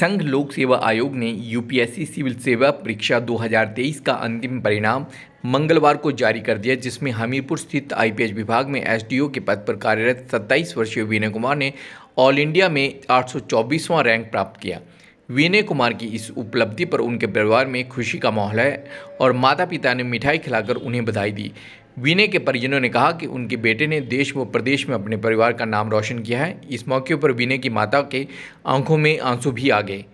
संघ लोक सेवा आयोग ने यूपीएससी सिविल सेवा परीक्षा 2023 का अंतिम परिणाम मंगलवार को जारी कर दिया, जिसमें हमीरपुर स्थित आईपीएच विभाग में एसडीओ के पद पर कार्यरत 27 वर्षीय विनय कुमार ने ऑल इंडिया में 824वां रैंक प्राप्त किया। विनय कुमार की इस उपलब्धि पर उनके परिवार में खुशी का माहौल है और माता पिता ने मिठाई खिलाकर उन्हें बधाई दी। विनय के परिजनों ने कहा कि उनके बेटे ने देश व प्रदेश में अपने परिवार का नाम रोशन किया है। इस मौके पर विनय की माता के आंखों में आंसू भी आ गए।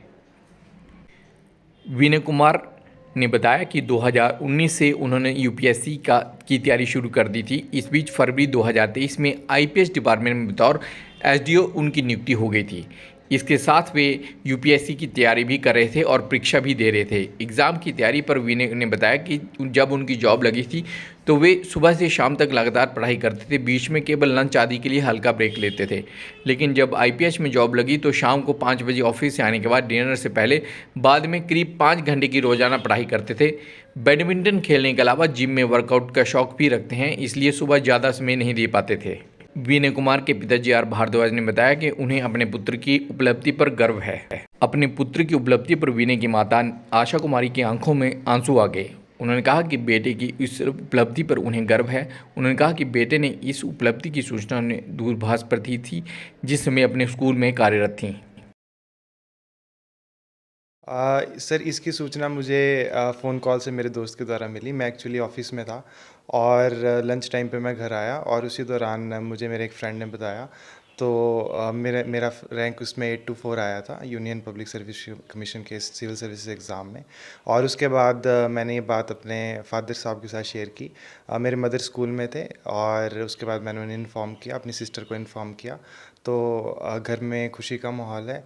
विनय कुमार ने बताया कि 2019 से उन्होंने यूपीएससी की तैयारी शुरू कर दी थी। इस बीच फरवरी 2023 में आईपीएस डिपार्टमेंट में बतौर एसडीओ उनकी नियुक्ति हो गई थी। इसके साथ वे यूपीएससी की तैयारी भी कर रहे थे और परीक्षा भी दे रहे थे। एग्ज़ाम की तैयारी पर विनय ने बताया कि जब उनकी जॉब लगी थी तो वे सुबह से शाम तक लगातार पढ़ाई करते थे, बीच में केवल लंच आदि के लिए हल्का ब्रेक लेते थे। लेकिन जब आईपीएच में जॉब लगी तो शाम को 5 बजे ऑफिस से आने के बाद डिनर से पहले बाद में करीब 5 घंटे की रोज़ाना पढ़ाई करते थे। बैडमिंटन खेलने के अलावा जिम में वर्कआउट का शौक भी रखते हैं, इसलिए सुबह ज़्यादा समय नहीं दे पाते थे। विनय कुमार के पिताजी आर भारद्वाज ने बताया कि उन्हें अपने पुत्र की उपलब्धि पर गर्व है। अपने पुत्र की उपलब्धि पर विनय की माता आशा कुमारी की आंखों में आंसू आ गए। उन्होंने कहा कि बेटे की इस उपलब्धि पर उन्हें गर्व है। उन्होंने कहा कि बेटे ने इस उपलब्धि की सूचना उन्हें दूरभाष पर दी थी, जिस समय अपने स्कूल में कार्यरत थीं। सर, इसकी सूचना मुझे फ़ोन कॉल से मेरे दोस्त के द्वारा मिली। मैं एक्चुअली ऑफ़िस में था और लंच टाइम पे मैं घर आया और उसी दौरान मुझे मेरे एक फ्रेंड ने बताया। तो मेरा रैंक उसमें 824 आया था यूनियन पब्लिक सर्विस कमीशन के सिविल सर्विसेज एग्ज़ाम में। और उसके बाद मैंने ये बात अपने फादर साहब के साथ शेयर की। मेरे मदर स्कूल में थे और उसके बाद मैंने उन्हें इन्फॉर्म किया, अपनी सिस्टर को इन्फॉर्म किया। तो घर में खुशी का माहौल है।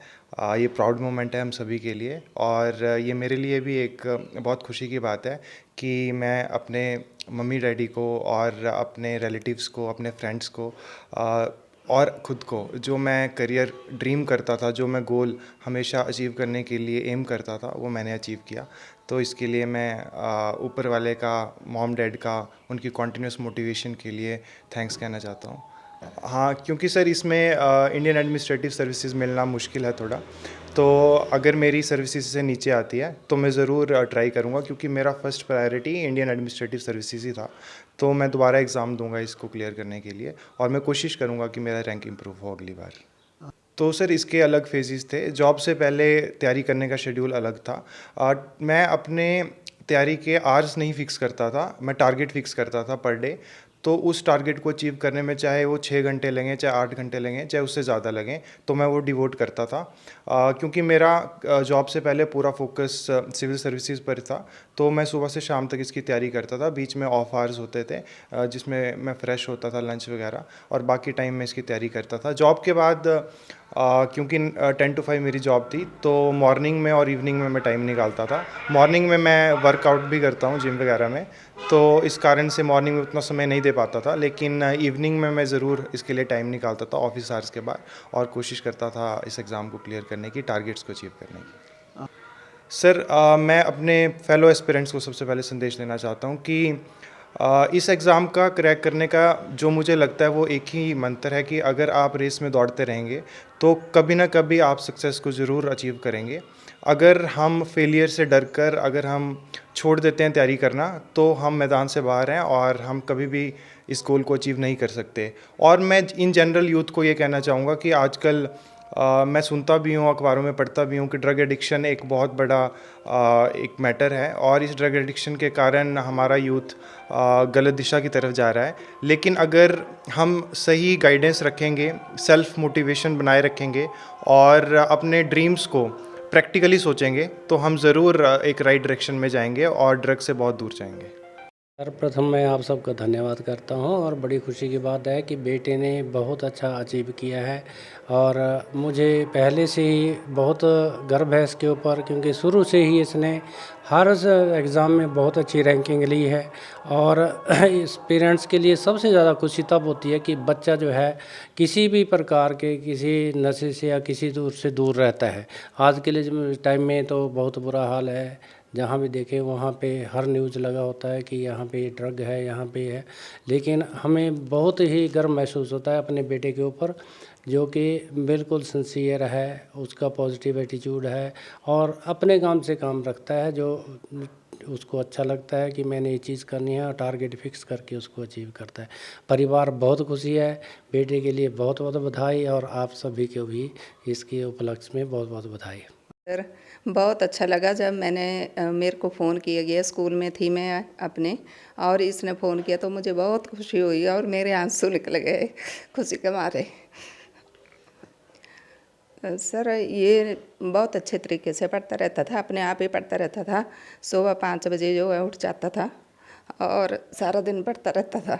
ये प्राउड मोमेंट है हम सभी के लिए और ये मेरे लिए भी एक बहुत खुशी की बात है कि मैं अपने मम्मी डैडी को और अपने रिलेटिव्स को, अपने फ्रेंड्स को और ख़ुद को, जो मैं करियर ड्रीम करता था, जो मैं गोल हमेशा अचीव करने के लिए एम करता था, वो मैंने अचीव किया। तो इसके लिए मैं ऊपर वाले का, मॉम डैड का, उनकी कॉन्टीन्यूस मोटिवेशन के लिए थैंक्स कहना चाहता हूँ। हाँ, क्योंकि सर इसमें इंडियन एडमिनिस्ट्रेटिव सर्विसेज मिलना मुश्किल है थोड़ा। तो अगर मेरी सर्विसेज से नीचे आती है तो मैं ज़रूर ट्राई करूँगा, क्योंकि मेरा first priority Indian administrative services ही था। तो मैं दोबारा एग्ज़ाम दूंगा इसको क्लियर करने के लिए और मैं कोशिश करूँगा कि मेरा रैंक इम्प्रूव हो अगली बार। तो सर इसके अलग फेजेस थे। जॉब से पहले तैयारी करने का शेड्यूल अलग था। मैं अपने तैयारी के आवर्स नहीं फ़िक्स करता था, मैं टारगेट फ़िक्स करता था पर डे। तो उस टारगेट को अचीव करने में चाहे वो 6 घंटे लगें, चाहे 8 घंटे लगें, चाहे उससे ज़्यादा लगें, तो मैं वो डिवोट करता था। क्योंकि मेरा जॉब से पहले पूरा फोकस सिविल सर्विसेज पर था। तो मैं सुबह से शाम तक इसकी तैयारी करता था। बीच में ऑफ आवर्स होते थे जिसमें मैं फ़्रेश होता था, लंच वगैरह, और बाकी टाइम में इसकी तैयारी करता था। जॉब के बाद क्योंकि 10 to 5 मेरी जॉब थी, तो मॉर्निंग में और इवनिंग में मैं टाइम निकालता था। मॉर्निंग में मैं वर्कआउट भी करता हूँ जिम वगैरह में, तो इस कारण से मॉर्निंग में उतना समय नहीं दे पाता था। लेकिन इवनिंग में मैं ज़रूर इसके लिए टाइम निकालता था ऑफिस आवर्स के बाद, और कोशिश करता था इस एग्ज़ाम को क्लियर करने की, टारगेट्स को अचीव करने की। सर, मैं अपने फेलो एस्पिरेंट्स को सबसे पहले संदेश देना चाहता हूँ कि इस एग्ज़ाम का क्रैक करने का जो मुझे लगता है वो एक ही मंत्र है कि अगर आप रेस में दौड़ते रहेंगे तो कभी ना कभी आप सक्सेस को ज़रूर अचीव करेंगे। अगर हम फेलियर से डर कर अगर हम छोड़ देते हैं तैयारी करना, तो हम मैदान से बाहर हैं और हम कभी भी इस गोल को अचीव नहीं कर सकते। और मैं इन जनरल यूथ को ये कहना चाहूँगा कि आजकल मैं सुनता भी हूँ, अखबारों में पढ़ता भी हूँ कि ड्रग एडिक्शन एक बहुत बड़ा एक मैटर है और इस ड्रग एडिक्शन के कारण हमारा यूथ गलत दिशा की तरफ जा रहा है। लेकिन अगर हम सही गाइडेंस रखेंगे, सेल्फ मोटिवेशन बनाए रखेंगे और अपने ड्रीम्स को प्रैक्टिकली सोचेंगे, तो हम ज़रूर एक राइट डायरेक्शन में जाएंगे और ड्रग से बहुत दूर जाएंगे। सर्वप्रथम मैं आप सबका धन्यवाद करता हूं और बड़ी खुशी की बात है कि बेटे ने बहुत अच्छा अचीव किया है और मुझे पहले से ही बहुत गर्व है इसके ऊपर, क्योंकि शुरू से ही इसने हर एग्ज़ाम में बहुत अच्छी रैंकिंग ली है। और इस पेरेंट्स के लिए सबसे ज़्यादा खुशी तब होती है कि बच्चा जो है किसी भी प्रकार के किसी नशे से या किसी दूर से दूर रहता है। आज के लिए टाइम में तो बहुत बुरा हाल है, जहाँ भी देखें वहाँ पे हर न्यूज़ लगा होता है कि यहाँ पे ड्रग है, यहाँ पे है। लेकिन हमें बहुत ही गर्व महसूस होता है अपने बेटे के ऊपर जो कि बिल्कुल सिंसियर है, उसका पॉजिटिव एटीट्यूड है और अपने काम से काम रखता है, जो उसको अच्छा लगता है कि मैंने ये चीज़ करनी है और टारगेट फिक्स करके उसको अचीव करता है। परिवार बहुत खुशी है, बेटे के लिए बहुत बहुत बधाई और आप सभी को भी इसके उपलक्ष्य में बहुत बहुत बधाई। सर बहुत अच्छा लगा जब मेरे को फ़ोन किया गया, स्कूल में थी मैं अपने, और इसने फ़ोन किया तो मुझे बहुत खुशी हुई और मेरे आंसू निकल गए खुशी के मारे। सर ये बहुत अच्छे तरीके से पढ़ता रहता था, अपने आप ही पढ़ता रहता था। सुबह 5 बजे जो है उठ जाता था और सारा दिन पढ़ता रहता था।